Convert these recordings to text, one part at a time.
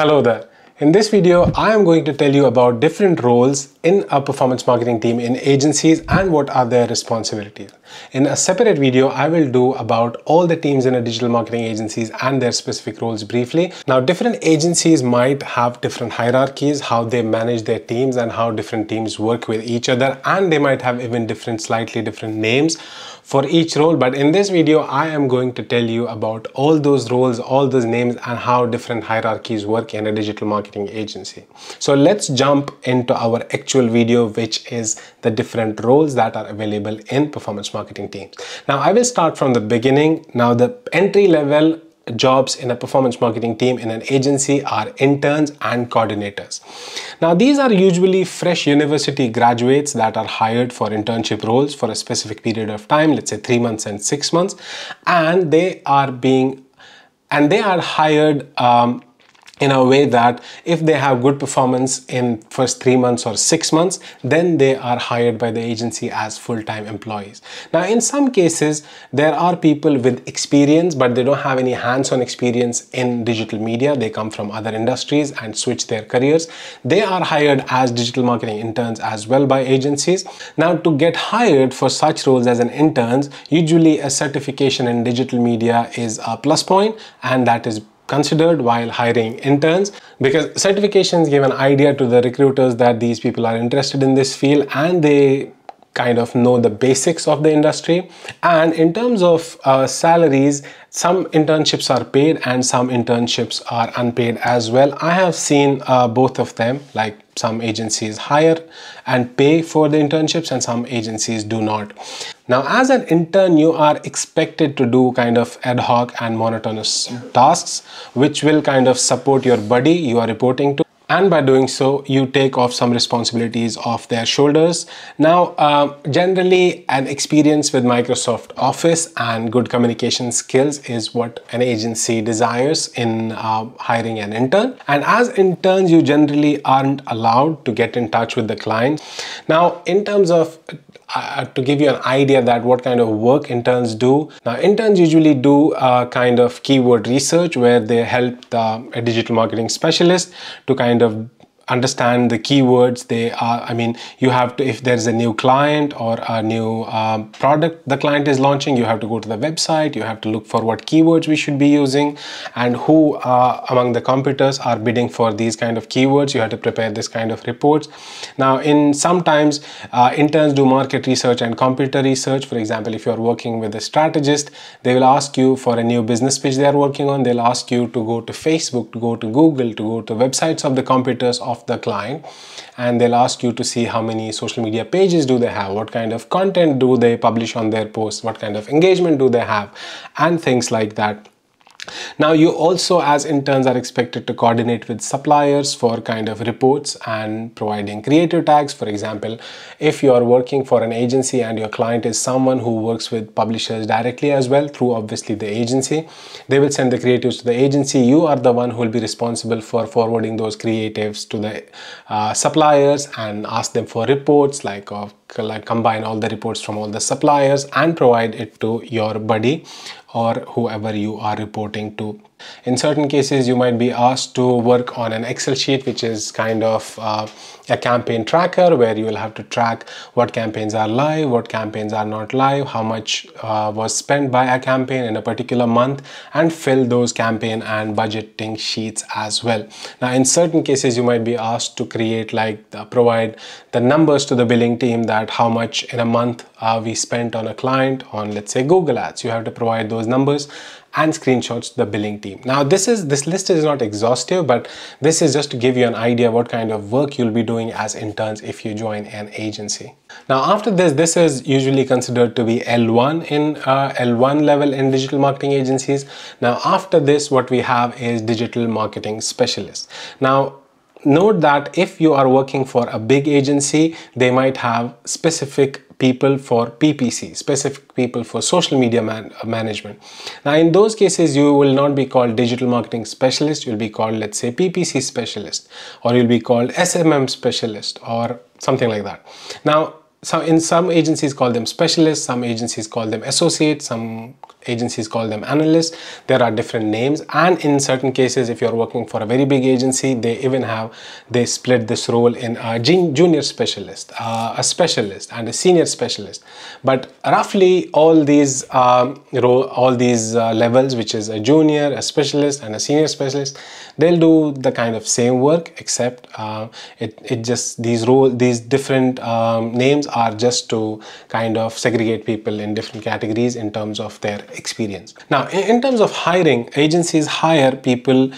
Hello there. In this video, I am going to tell you about different roles in a performance marketing team in agencies and what are their responsibilities. In a separate video, I will do about all the teams in a digital marketing agencies and their specific roles briefly. Now, different agencies might have different hierarchies, how they manage their teams and how different teams work with each other, and they might have even slightly different names for each role. But in this video, I am going to tell you about all those roles, all those names, and how different hierarchies work in a digital marketing agency. So let's jump into our actual video, which is the different roles that are available in performance marketing teams. Now, I will start from the beginning. Now, the entry level jobs in a performance marketing team in an agency are interns and coordinators. Now, these are usually fresh university graduates that are hired for internship roles for a specific period of time, let's say 3 months and 6 months, and they are hired in a way that if they have good performance in first 3 months or 6 months, then they are hired by the agency as full-time employees. Now, in some cases, there are people with experience, but they don't have any hands-on experience in digital media. They come from other industries and switch their careers. They are hired as digital marketing interns as well by agencies. Now, to get hired for such roles as an intern, usually a certification in digital media is a plus point, and that is considered while hiring interns, because certifications give an idea to the recruiters that these people are interested in this field and they kind of know the basics of the industry. And in terms of salaries, some internships are paid and some internships are unpaid as well. I have seen both of them, like some agencies hire and pay for the internships and some agencies do not. Now, as an intern, you are expected to do kind of ad hoc and monotonous tasks, which will kind of support your buddy you are reporting to. And by doing so, you take off some responsibilities off their shoulders. Now, generally, an experience with Microsoft Office and good communication skills is what an agency desires in hiring an intern. And as interns, you generally aren't allowed to get in touch with the client. Now, in terms of to give you an idea that what kind of work interns do. Now, interns usually do kind of keyword research where they help a digital marketing specialist to kind of understand the keywords you have to, if there's a new client or a new product the client is launching, you have to go to the website, you have to look for what keywords we should be using and who among the competitors are bidding for these kind of keywords. You have to prepare this kind of reports. Now, sometimes interns do market research and competitor research. For example, if you're working with a strategist, they will ask you for a new business pitch they are working on. They'll ask you to go to Facebook, to go to Google, to go to websites of the competitors of the client, and they'll ask you to see how many social media pages do they have, what kind of content do they publish on their posts, what kind of engagement do they have, and things like that. Now, you also as interns are expected to coordinate with suppliers for kind of reports and providing creative tags. For example, if you are working for an agency and your client is someone who works with publishers directly as well through obviously the agency, they will send the creatives to the agency. You are the one who will be responsible for forwarding those creatives to the suppliers and ask them for reports, like combine all the reports from all the suppliers and provide it to your buddy or whoever you are reporting to. In certain cases, you might be asked to work on an Excel sheet, which is kind of a campaign tracker where you will have to track what campaigns are live, what campaigns are not live, how much was spent by a campaign in a particular month, and fill those campaign and budgeting sheets as well. Now, in certain cases, you might be asked to create provide the numbers to the billing team that how much in a month we spent on a client on, let's say, Google Ads. You have to provide those numbers and screenshots to the billing team. Now, this list is not exhaustive, but this is just to give you an idea what kind of work you'll be doing as interns if you join an agency. Now, after this is usually considered to be L1 level in digital marketing agencies. Now, after this, what we have is digital marketing specialists. Now, note that if you are working for a big agency, they might have specific people for PPC, specific people for social media management. Now, in those cases, you will not be called digital marketing specialist. You'll be called, let's say, PPC specialist, or you'll be called SMM specialist or something like that. Now, in some agencies call them specialists, some agencies call them associates, some agencies call them analysts. There are different names, and in certain cases, if you're working for a very big agency, they split this role in a junior specialist, a specialist, and a senior specialist. But roughly all these levels, which is a junior, a specialist, and a senior specialist, they'll do the kind of same work, except these different names are just to kind of segregate people in different categories in terms of their experience. Now, in terms of hiring, agencies hire people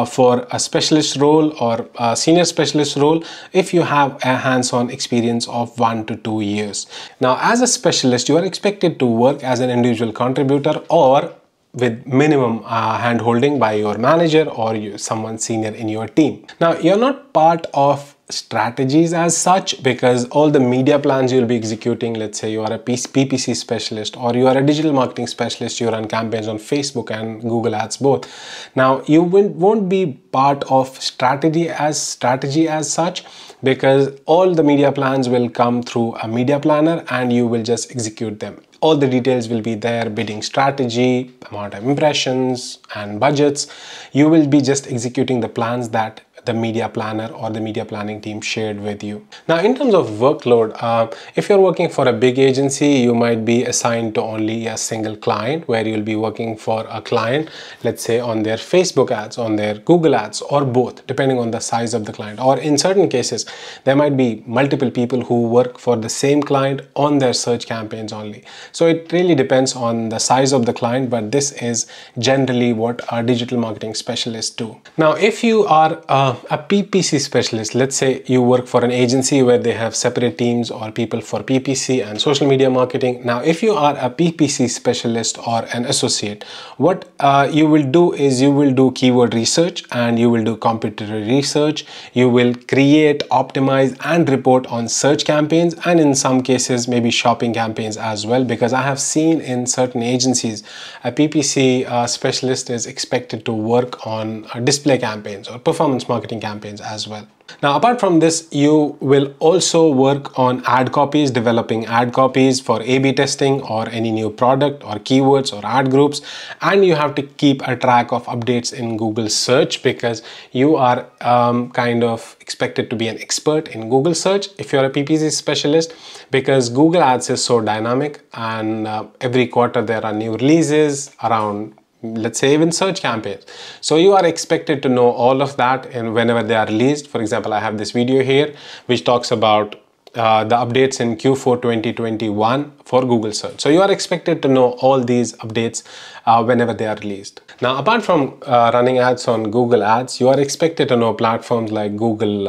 for a specialist role or a senior specialist role if you have a hands-on experience of 1 to 2 years. Now, as a specialist, you are expected to work as an individual contributor or with minimum hand-holding by your manager or someone senior in your team. Now, you're not part of strategies as such, because all the media plans you'll be executing, let's say you are a PPC specialist or you are a digital marketing specialist, you run campaigns on Facebook and Google Ads both. Now, you won't be part of strategy as such, because all the media plans will come through a media planner and you will just execute them. All the details will be there: bidding strategy, amount of impressions, and budgets. You will be just executing the plans that the media planner or the media planning team shared with you. Now, in terms of workload, if you're working for a big agency, you might be assigned to only a single client, where you'll be working for a client, let's say on their Facebook ads, on their Google ads, or both, depending on the size of the client. Or in certain cases, there might be multiple people who work for the same client on their search campaigns only. So it really depends on the size of the client, but this is generally what our digital marketing specialists do. Now, if you are a PPC specialist, let's say you work for an agency where they have separate teams or people for PPC and social media marketing. Now, if you are a PPC specialist or an associate, what you will do is you will do keyword research and you will do competitor research. You will create, optimize, and report on search campaigns, and in some cases maybe shopping campaigns as well, because I have seen in certain agencies a PPC specialist is expected to work on display campaigns or performance marketing campaigns as well. Now, apart from this, you will also work on ad copies, developing ad copies for A/B testing or any new product or keywords or ad groups. And you have to keep a track of updates in Google search, because you are kind of expected to be an expert in Google search if you're a PPC specialist, because Google Ads is so dynamic, and every quarter there are new releases around, let's say, even search campaigns. So you are expected to know all of that, and whenever they are released. For example, I have this video here which talks about the updates in Q4 2021 for Google search. So you are expected to know all these updates whenever they are released. Now, apart from running ads on Google Ads, you are expected to know platforms like Google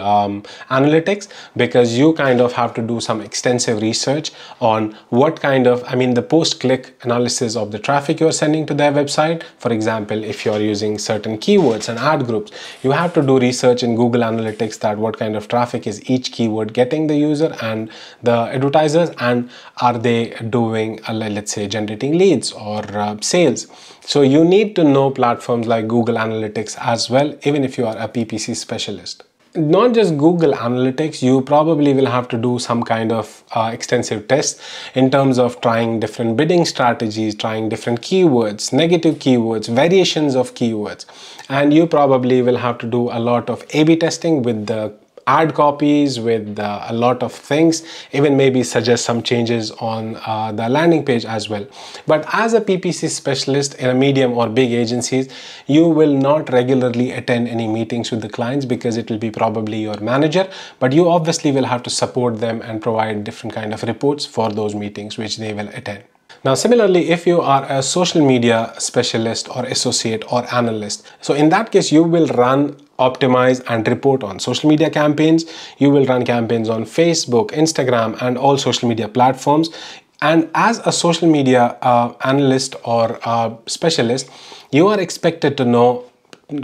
Analytics, because you kind of have to do some extensive research on what kind of, the post-click analysis of the traffic you are sending to their website. For example, if you are using certain keywords and ad groups, you have to do research in Google Analytics that what kind of traffic is each keyword getting the user and the advertisers, and are they doing, let's say, generating leads or sales. So you need to know platforms like Google Analytics as well, even if you are a PPC specialist. Not just Google Analytics, you probably will have to do some kind of extensive tests in terms of trying different bidding strategies, trying different keywords, negative keywords, variations of keywords. And you probably will have to do a lot of A/B testing with the ad copies, with a lot of things, even maybe suggest some changes on the landing page as well. But as a PPC specialist in a medium or big agencies, you will not regularly attend any meetings with the clients, because it will be probably your manager, but you obviously will have to support them and provide different kind of reports for those meetings which they will attend. Now, similarly, if you are a social media specialist or associate or analyst, so in that case, you will run, optimize, and report on social media campaigns. You will run campaigns on Facebook, Instagram, and all social media platforms. And as a social media analyst or specialist, you are expected to know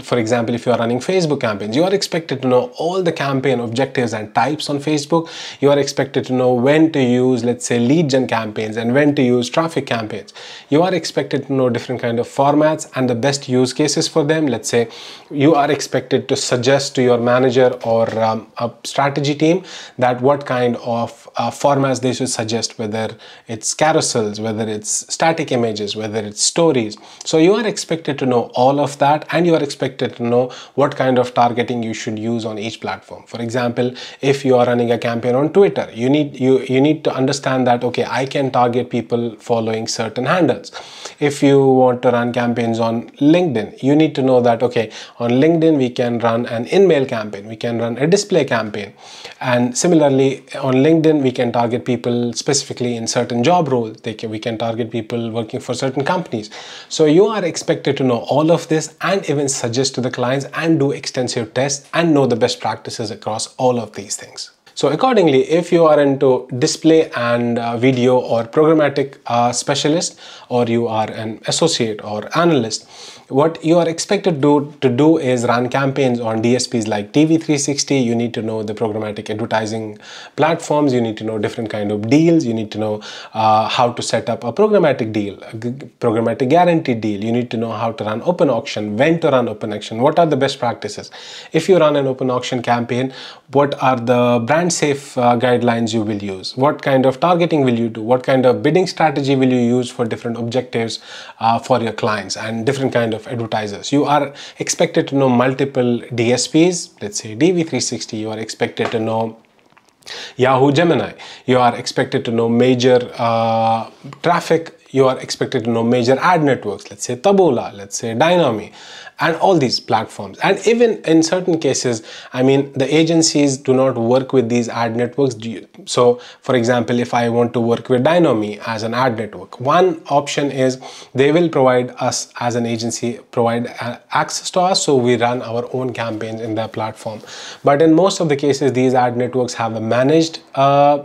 for example, if you are running Facebook campaigns, you are expected to know all the campaign objectives and types on Facebook. You are expected to know when to use, let's say, lead gen campaigns and when to use traffic campaigns. You are expected to know different kind of formats and the best use cases for them. Let's say you are expected to suggest to your manager or a strategy team that what kind of formats they should suggest, whether it's carousels, whether it's static images, whether it's stories. So you are expected to know all of that, and you are expected to know what kind of targeting you should use on each platform. For example, if you are running a campaign on Twitter, you need to understand that, okay, I can target people following certain handles. If you want to run campaigns on LinkedIn, you need to know that, okay, on LinkedIn we can run an in-mail campaign, we can run a display campaign, and similarly on LinkedIn we can target people specifically in certain job roles. We can target people working for certain companies. So you are expected to know all of this and even suggest to the clients and do extensive tests and know the best practices across all of these things. So accordingly, if you are into display and video or programmatic specialist, or you are an associate or analyst, what you are expected to do is run campaigns on DSPs like TV360. You need to know the programmatic advertising platforms. You need to know different kind of deals. You need to know how to set up a programmatic deal, a programmatic guaranteed deal. You need to know how to run open auction, when to run open auction, what are the best practices. If you run an open auction campaign, what are the brand safe guidelines you will use? What kind of targeting will you do? What kind of bidding strategy will you use for different objectives for your clients and different kind of advertisers? You are expected to know multiple DSPs, let's say DV360. You are expected to know Yahoo Gemini. You are expected to know major traffic. You are expected to know major ad networks, let's say Taboola, let's say Dynami, and all these platforms. And even in certain cases, I mean, the agencies do not work with these ad networks. So for example, if I want to work with Dynami as an ad network, one option is they will provide us as an agency, provide access to us, so we run our own campaigns in their platform. But in most of the cases, these ad networks have a managed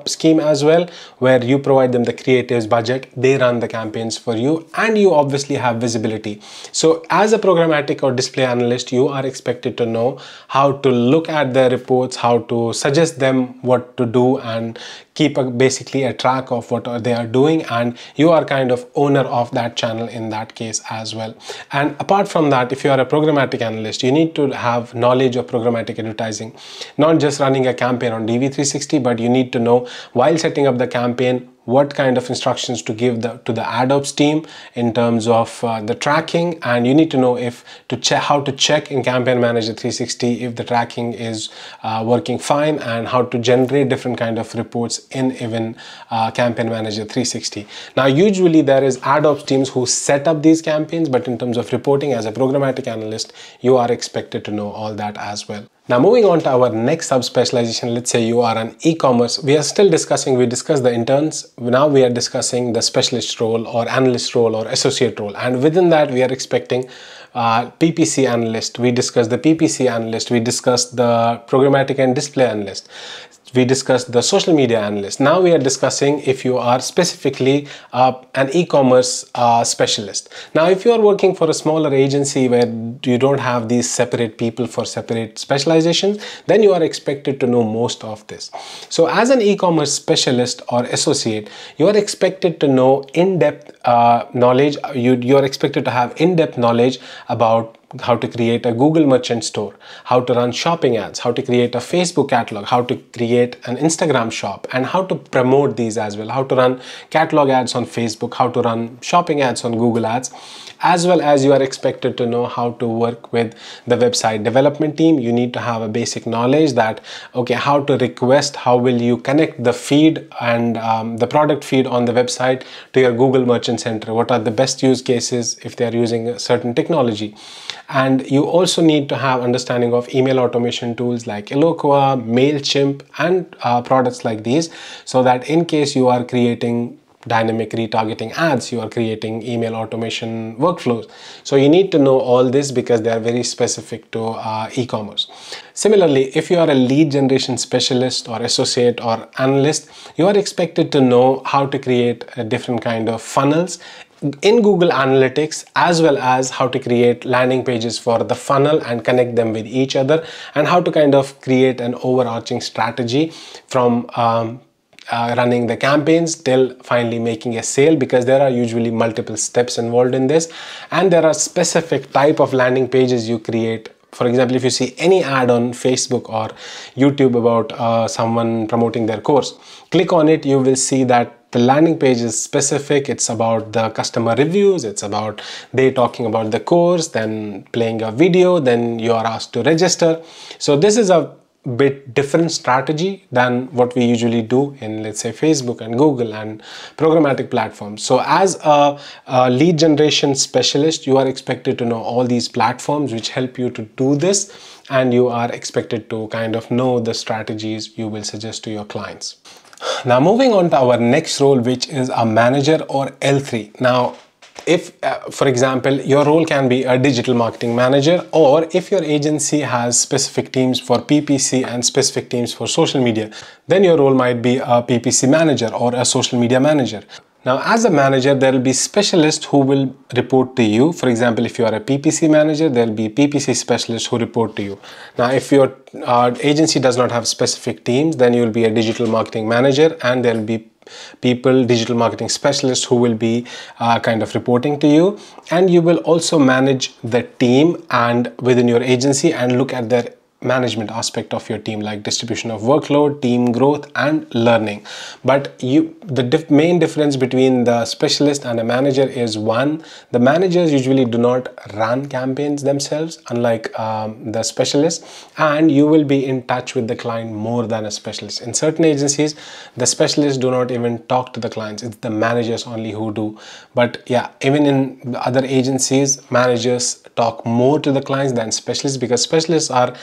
scheme as well, where you provide them the creatives budget, they run the campaigns for you, and you obviously have visibility. So as a programmatic or display analyst, you are expected to know how to look at their reports, how to suggest them what to do, and keep basically a track of what they are doing, and you are kind of owner of that channel in that case as well. And apart from that, if you are a programmatic analyst, you need to have knowledge of programmatic advertising, not just running a campaign on DV360, but you need to know while setting up the campaign what kind of instructions to give to the ad ops team in terms of the tracking, and you need to know how to check in Campaign Manager 360 if the tracking is working fine, and how to generate different kind of reports in even Campaign Manager 360. Now usually there is ad ops teams who set up these campaigns, but in terms of reporting, as a programmatic analyst, you are expected to know all that as well. Now moving on to our next sub-specialization, let's say you are an e-commerce. We discussed the interns. Now we are discussing the specialist role or analyst role or associate role. And within that, we are expecting PPC analyst. We discussed the PPC analyst. We discussed the programmatic and display analyst. We discussed the social media analyst. Now we are discussing if you are specifically an e-commerce specialist. Now, if you are working for a smaller agency where you don't have these separate people for separate specializations, then you are expected to know most of this. So as an e-commerce specialist or associate, you are expected to know in-depth knowledge. You are expected to have in-depth knowledge about how to create a Google merchant store, how to run shopping ads, how to create a Facebook catalog, how to create an Instagram shop, and how to promote these as well, how to run catalog ads on Facebook, how to run shopping ads on Google Ads, as well as you are expected to know how to work with the website development team. You need to have a basic knowledge that, okay, how to request, how will you connect the feed and the product feed on the website to your Google Merchant Center, what are the best use cases if they are using a certain technology. And you also need to have understanding of email automation tools like Eloqua, MailChimp, and products like these, so that in case you are creating dynamic retargeting ads, you are creating email automation workflows. So you need to know all this because they are very specific to e-commerce. Similarly, if you are a lead generation specialist or associate or analyst, you are expected to know how to create a different kind of funnels in Google Analytics, as well as how to create landing pages for the funnel and connect them with each other, and how to kind of create an overarching strategy from running the campaigns till finally making a sale, because there are usually multiple steps involved in this, and there are specific type of landing pages you create. For example, if you see any ad on Facebook or YouTube about someone promoting their course, click on it, you will see that the landing page is specific. It's about the customer reviews, it's about they talking about the course, then playing a video, then you are asked to register. So this is a bit different strategy than what we usually do in, let's say, Facebook and Google and programmatic platforms. So as a lead generation specialist, you are expected to know all these platforms which help you to do this, and you are expected to kind of know the strategies you will suggest to your clients. Now moving on to our next role, which is a manager or L3. Now if for example your role can be a digital marketing manager, or if your agency has specific teams for PPC and specific teams for social media, then your role might be a PPC manager or a social media manager. Now as a manager, there will be specialists who will report to you. For example, if you are a PPC manager, there will be PPC specialists who report to you. Now if your agency does not have specific teams, then you will be a digital marketing manager, and there will be digital marketing specialists who will be kind of reporting to you, and you will also manage the team and within your agency and look at their management aspect of your team, like distribution of workload, team growth and learning. But the main difference between the specialist and a manager is, one, the managers usually do not run campaigns themselves, unlike the specialist, and you will be in touch with the client more than a specialist. In certain agencies, the specialists do not even talk to the clients, it's the managers only who do. But yeah, even in other agencies, managers talk more to the clients than specialists, because specialists are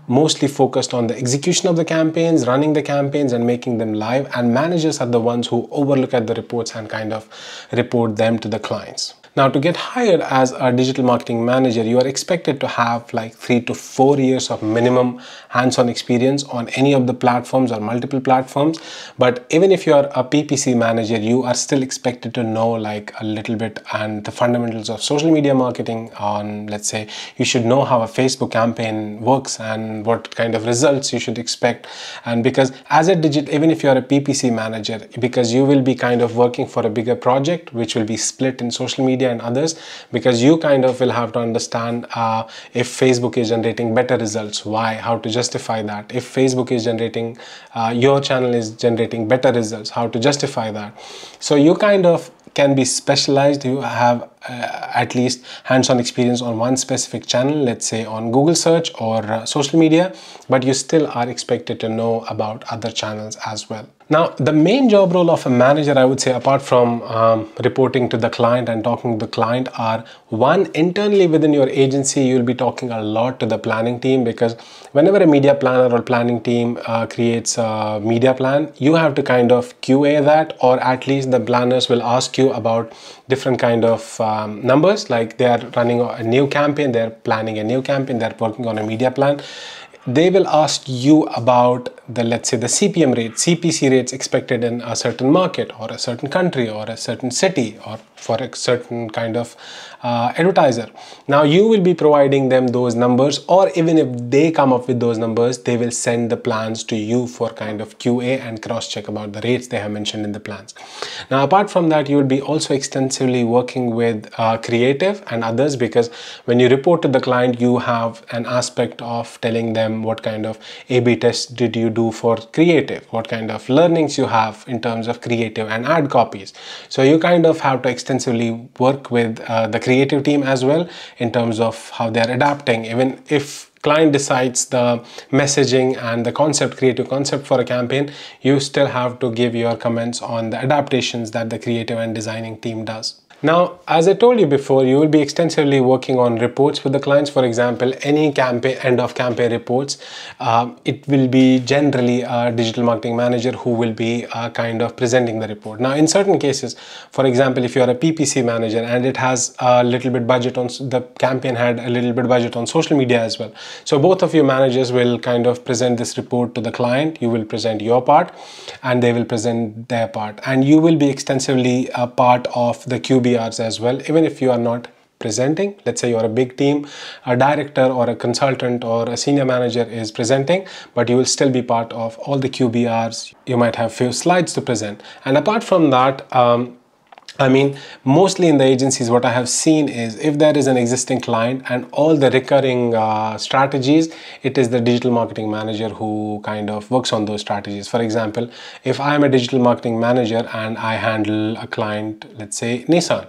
mostly focused on the execution of the campaigns, running the campaigns and making them live, and managers are the ones who overlook at the reports and kind of report them to the clients. Now to get hired as a digital marketing manager, you are expected to have like 3 to 4 years of minimum hands-on experience on any of the platforms or multiple platforms. But even if you are a PPC manager, you are still expected to know like a little bit and the fundamentals of social media marketing. On, let's say, you should know how a Facebook campaign works and what kind of results you should expect. And because as a even if you are a PPC manager, because you will be kind of working for a bigger project which will be split in social media and others, because you kind of will have to understand if Facebook is generating better results, why, how to justify that. If Facebook is generating, your channel is generating better results, how to justify that. So you kind of can be specialized, you have at least hands-on experience on one specific channel, let's say on Google search or social media, but you still are expected to know about other channels as well. Now, the main job role of a manager, I would say, apart from reporting to the client and talking to the client, are, one, internally within your agency, you'll be talking a lot to the planning team, because whenever a media planner or planning team creates a media plan, you have to kind of QA that, or at least the planners will ask you about different kind of numbers, like they are running a new campaign, they're planning a new campaign, they're working on a media plan. They will ask you about the, let's say, the CPM rate, CPC rates expected in a certain market or a certain country or a certain city or for a certain kind of advertiser. Now you will be providing them those numbers, or even if they come up with those numbers, they will send the plans to you for kind of QA and cross check about the rates they have mentioned in the plans. Now apart from that, you will be also extensively working with creative and others, because when you report to the client, you have an aspect of telling them what kind of A/B tests did you do for creative, what kind of learnings you have in terms of creative and ad copies. So you kind of have to extensively work with the creative team as well in terms of how they are adapting. Even if client decides the messaging and the concept, creative concept for a campaign, you still have to give your comments on the adaptations that the creative and designing team does. Now, as I told you before, you will be extensively working on reports with the clients. For example, any campaign, end of campaign reports, it will be generally a digital marketing manager who will be kind of presenting the report. Now, in certain cases, for example, if you are a PPC manager and it has a little bit budget on, the campaign had a little bit budget on social media as well. So both of your managers will kind of present this report to the client. You will present your part and they will present their part. And you will be extensively a part of the QB QBRs as well, even if you are not presenting. Let's say you're a big team, a director or a consultant or a senior manager is presenting, but you will still be part of all the QBRs. You might have few slides to present. And apart from that, I mean, mostly in the agencies, what I have seen is if there is an existing client and all the recurring strategies, it is the digital marketing manager who kind of works on those strategies. For example, if I am a digital marketing manager and I handle a client, let's say Nissan.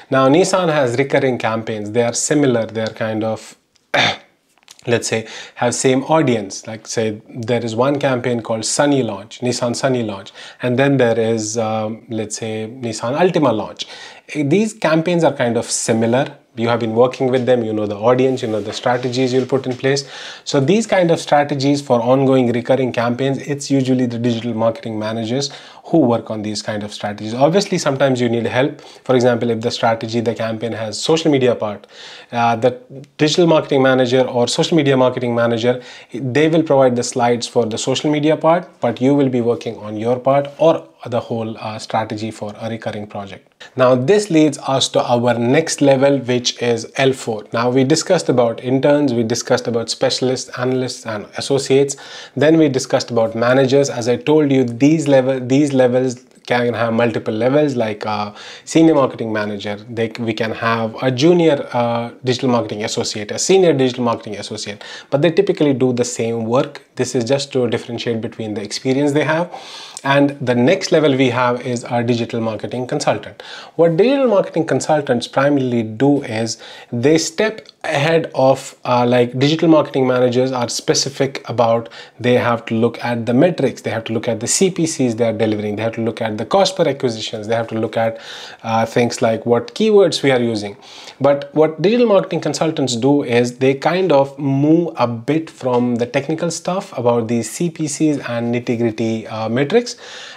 Now, Nissan has recurring campaigns. They are similar. They are kind of let's say have same audience. Like say there is one campaign called Sunny Launch, Nissan Sunny Launch, and then there is let's say Nissan Altima Launch. These campaigns are kind of similar. You have been working with them, you know the audience, you know the strategies you'll put in place. So these kind of strategies for ongoing recurring campaigns, it's usually the digital marketing managers who work on these kind of strategies. Obviously, sometimes you need help. For example, if the strategy, the campaign has social media part, the digital marketing manager or social media marketing manager, they will provide the slides for the social media part, but you will be working on your part or the whole strategy for a recurring project. Now this leads us to our next level, which is L4. Now we discussed about interns, we discussed about specialists, analysts and associates. Then we discussed about managers. As I told you, these levels can have multiple levels, like a senior marketing manager. We can have a junior digital marketing associate, a senior digital marketing associate, but they typically do the same work. This is just to differentiate between the experience they have. And the next level we have is our digital marketing consultant. What digital marketing consultants primarily do is they step ahead of like digital marketing managers are specific about, they have to look at the metrics, they have to look at the CPCs they are delivering, they have to look at the cost per acquisitions, they have to look at things like what keywords we are using. But what digital marketing consultants do is they kind of move a bit from the technical stuff about these CPCs and nitty-gritty metrics,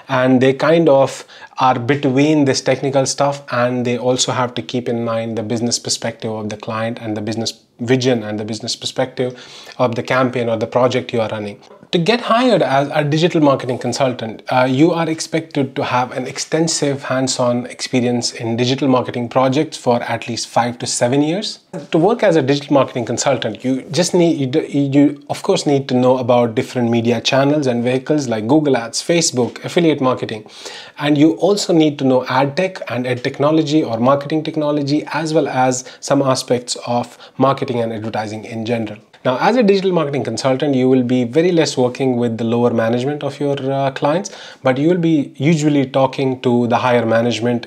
and they kind of are between this technical stuff, and they also have to keep in mind the business perspective of the client and the business vision and the business perspective of the campaign or the project you are running. To get hired as a digital marketing consultant, you are expected to have an extensive hands-on experience in digital marketing projects for at least 5 to 7 years. To work as a digital marketing consultant, you just need, you of course need to know about different media channels and vehicles like Google Ads, Facebook, affiliate marketing. And you also need to know ad tech and ed technology or marketing technology, as well as some aspects of marketing and advertising in general. Now, as a digital marketing consultant, you will be very less working with the lower management of your clients, but you will be usually talking to the higher management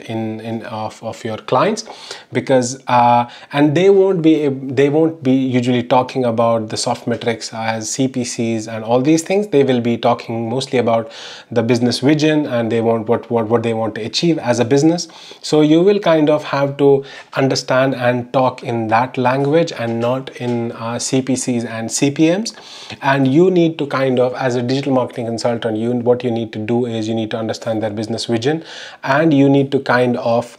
of your clients, because and they won't be usually talking about the soft metrics as CPCs and all these things. They will be talking mostly about the business vision, and they want what they want to achieve as a business. So you will kind of have to understand and talk in that language and not in CPCs and CPMs. And you need to kind of, as a digital marketing consultant, what you need to do is you need to understand their business vision, and you need to kind of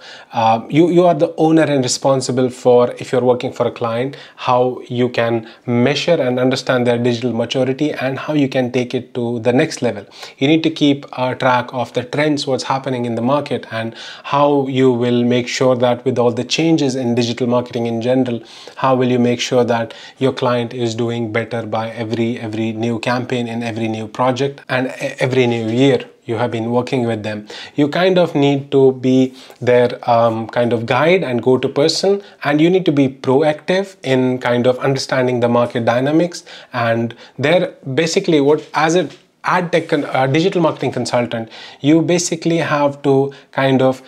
you are the owner and responsible for, if you're working for a client, how you can measure and understand their digital maturity and how you can take it to the next level. You need to keep track of the trends, what's happening in the market, and how you will make sure that with all the changes in digital marketing in general, how will you make sure that your client is doing better by every new campaign, in every new project, and every new year you have been working with them. You kind of need to be their kind of guide and go-to person, and you need to be proactive in kind of understanding the market dynamics. And they're basically what, as a ad tech digital marketing consultant, you basically have to kind of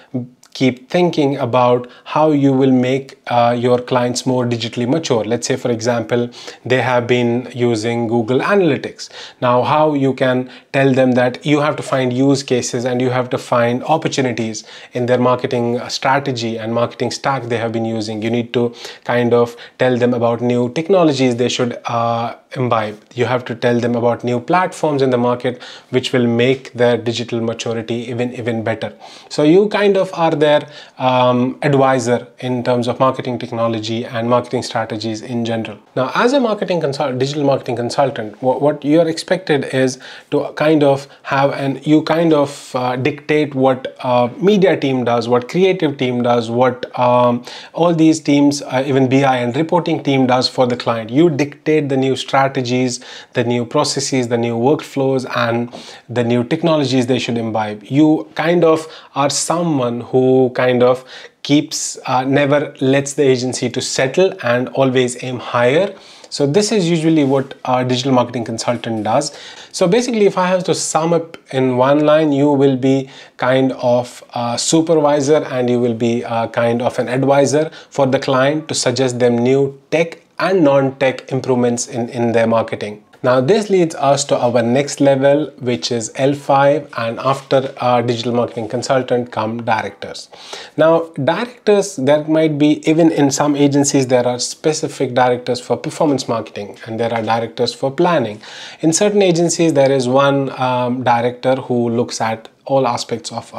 keep thinking about how you will make your clients more digitally mature. Let's say, for example, they have been using Google Analytics. Now, how you can tell them that you have to find use cases and you have to find opportunities in their marketing strategy and marketing stack they have been using. You need to kind of tell them about new technologies they should imbibe. You have to tell them about new platforms in the market which will make their digital maturity even better. So you kind of are their advisor in terms of marketing technology and marketing strategies in general. Now, as a digital marketing consultant, what you're expected is to kind of have dictate what media team does, what creative team does, what all these teams, even BI and reporting team does for the client. You dictate the new strategies, the new processes, the new workflows, and the new technologies they should imbibe. You kind of are someone who kind of keeps never lets the agency to settle and always aim higher. So this is usually what a digital marketing consultant does. So basically, if I have to sum up in one line, you will be kind of a supervisor and you will be kind of an advisor for the client to suggest them new tech and non-tech improvements in their marketing. Now this leads us to our next level, which is L5, and after a digital marketing consultant come directors. Now directors, there might be, even in some agencies there are specific directors for performance marketing and there are directors for planning. In certain agencies there is one director who looks at all aspects of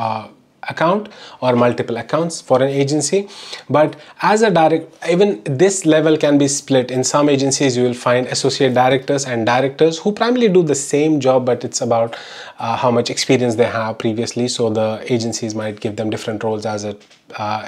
account or multiple accounts for an agency. But as a even this level can be split. In some agencies you will find associate directors and directors who primarily do the same job, but it's about how much experience they have previously, so the agencies might give them different roles as a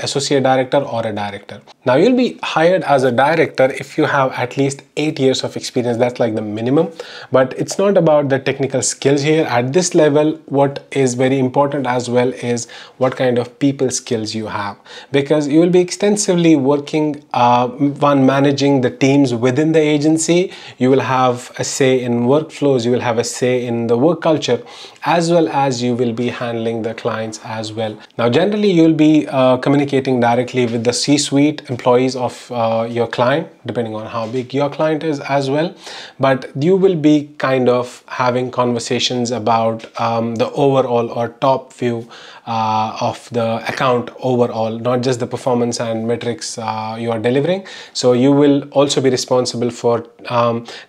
associate director or a director. Now you'll be hired as a director if you have at least 8 years of experience. That's like the minimum, but it's not about the technical skills here. At this level, what is very important as well is what kind of people skills you have, because you will be extensively working managing the teams within the agency. You will have a say in workflows, you will have a say in the work culture, as well as you will be handling the clients as well. Now generally you will be communicating directly with the C-suite employees of your client, depending on how big your client is as well. But you will be kind of having conversations about the overall or top view of the account overall, not just the performance and metrics you are delivering. So you will also be responsible for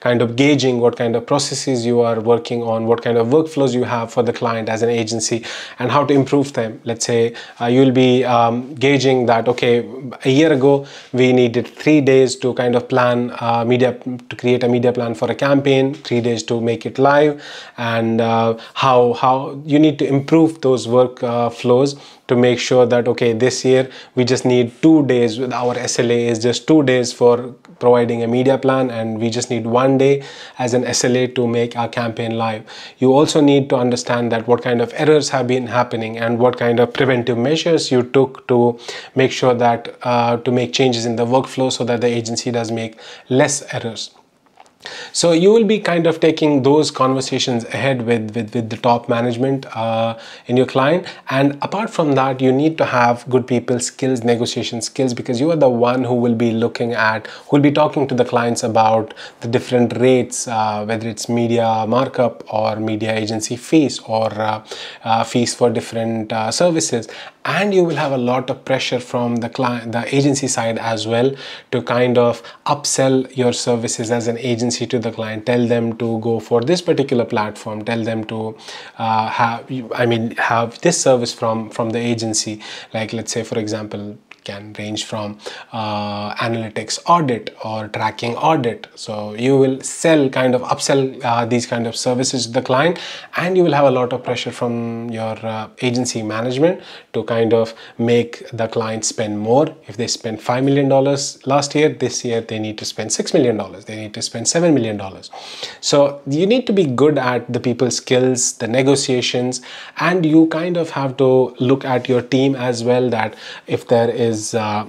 kind of gauging what kind of processes you are working on, what kind of workflows you have for the client as an agency, and how to improve them. Let's say you'll be gauging that, okay, a year ago we needed 3 days to kind of plan to create a media plan for a campaign, 3 days to make it live, and how you need to improve those work flows to make sure that, okay, this year we just need 2 days, with our SLA is just 2 days for providing a media plan, and we just need 1 day as an SLA to make our campaign live. You also need to understand that what kind of errors have been happening and what kind of preventive measures you took to make sure that to make changes in the workflow so that the agency does make less errors. So you will be kind of taking those conversations ahead with the top management in your client. And apart from that, you need to have good people skills, negotiation skills, because you are the one who will be who will be talking to the clients about the different rates, whether it's media markup or media agency fees or fees for different services. And you will have a lot of pressure from the agency side as well, to kind of upsell your services as an agency to the client. Tell them to go for this particular platform, tell them to have this service from the agency. Like, let's say, for example, can range from analytics audit or tracking audit. So you will upsell these kind of services to the client, and you will have a lot of pressure from your agency management to kind of make the client spend more. If they spent $5 million last year, this year they need to spend $6 million, they need to spend $7 million. So you need to be good at the people skills, the negotiations, and you kind of have to look at your team as well, that if there is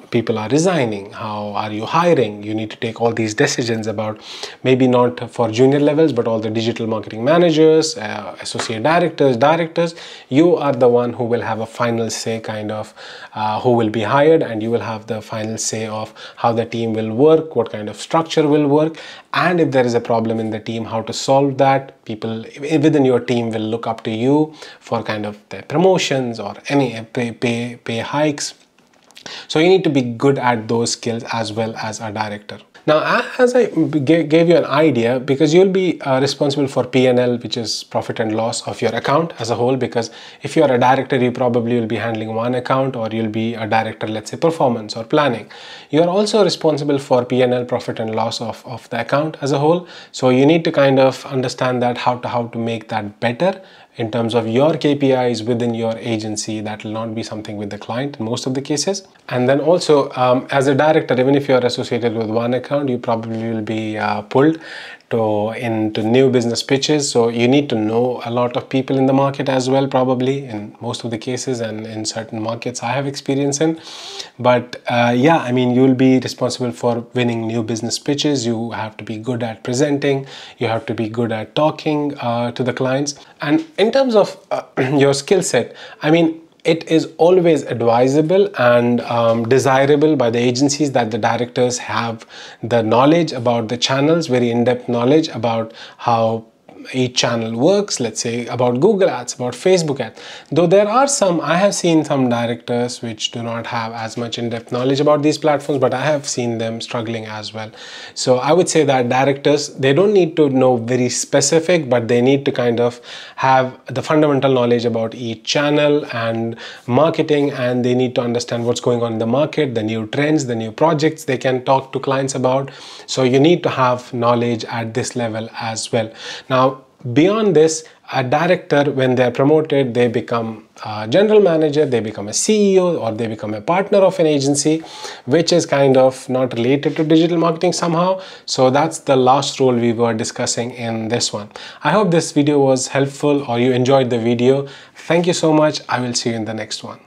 people are resigning, how are you hiring? You need to take all these decisions about, maybe not for junior levels, but all the digital marketing managers, associate directors. You are the one who will have a final say, kind of who will be hired, and you will have the final say of how the team will work, what kind of structure will work, and if there is a problem in the team, how to solve that. People within your team will look up to you for kind of the promotions or any pay hikes. So you need to be good at those skills as well as a director. Now, as I gave you an idea, because you'll be responsible for P&L, which is profit and loss of your account as a whole, because if you're a director, you probably will be handling one account, or you'll be a director, let's say performance or planning. You're also responsible for P&L, profit and loss of the account as a whole. So you need to kind of understand that how to make that better in terms of your KPIs within your agency. That will not be something with the client in most of the cases. And then also as a director, even if you're associated with one account, you probably will be pulled into new business pitches. So you need to know a lot of people in the market as well, probably in most of the cases, and in certain markets I have experience in. But yeah, I mean, you'll be responsible for winning new business pitches. You have to be good at presenting, you have to be good at talking to the clients. And in terms of your skill set, I mean, it is always advisable and desirable by the agencies that the directors have the knowledge about the channels, very in-depth knowledge about how each channel works, let's say about Google ads, about Facebook ads. Though there are some, I have seen some directors which do not have as much in-depth knowledge about these platforms, but I have seen them struggling as well. So I would say that directors, they don't need to know very specific, but they need to kind of have the fundamental knowledge about each channel and marketing, and they need to understand what's going on in the market, the new trends, the new projects they can talk to clients about. So you need to have knowledge at this level as well. Now, beyond this, a director, when they're promoted, they become a general manager, they become a CEO, or they become a partner of an agency, which is kind of not related to digital marketing somehow. So that's the last role we were discussing in this one. I hope this video was helpful, or you enjoyed the video. Thank you so much. I will see you in the next one.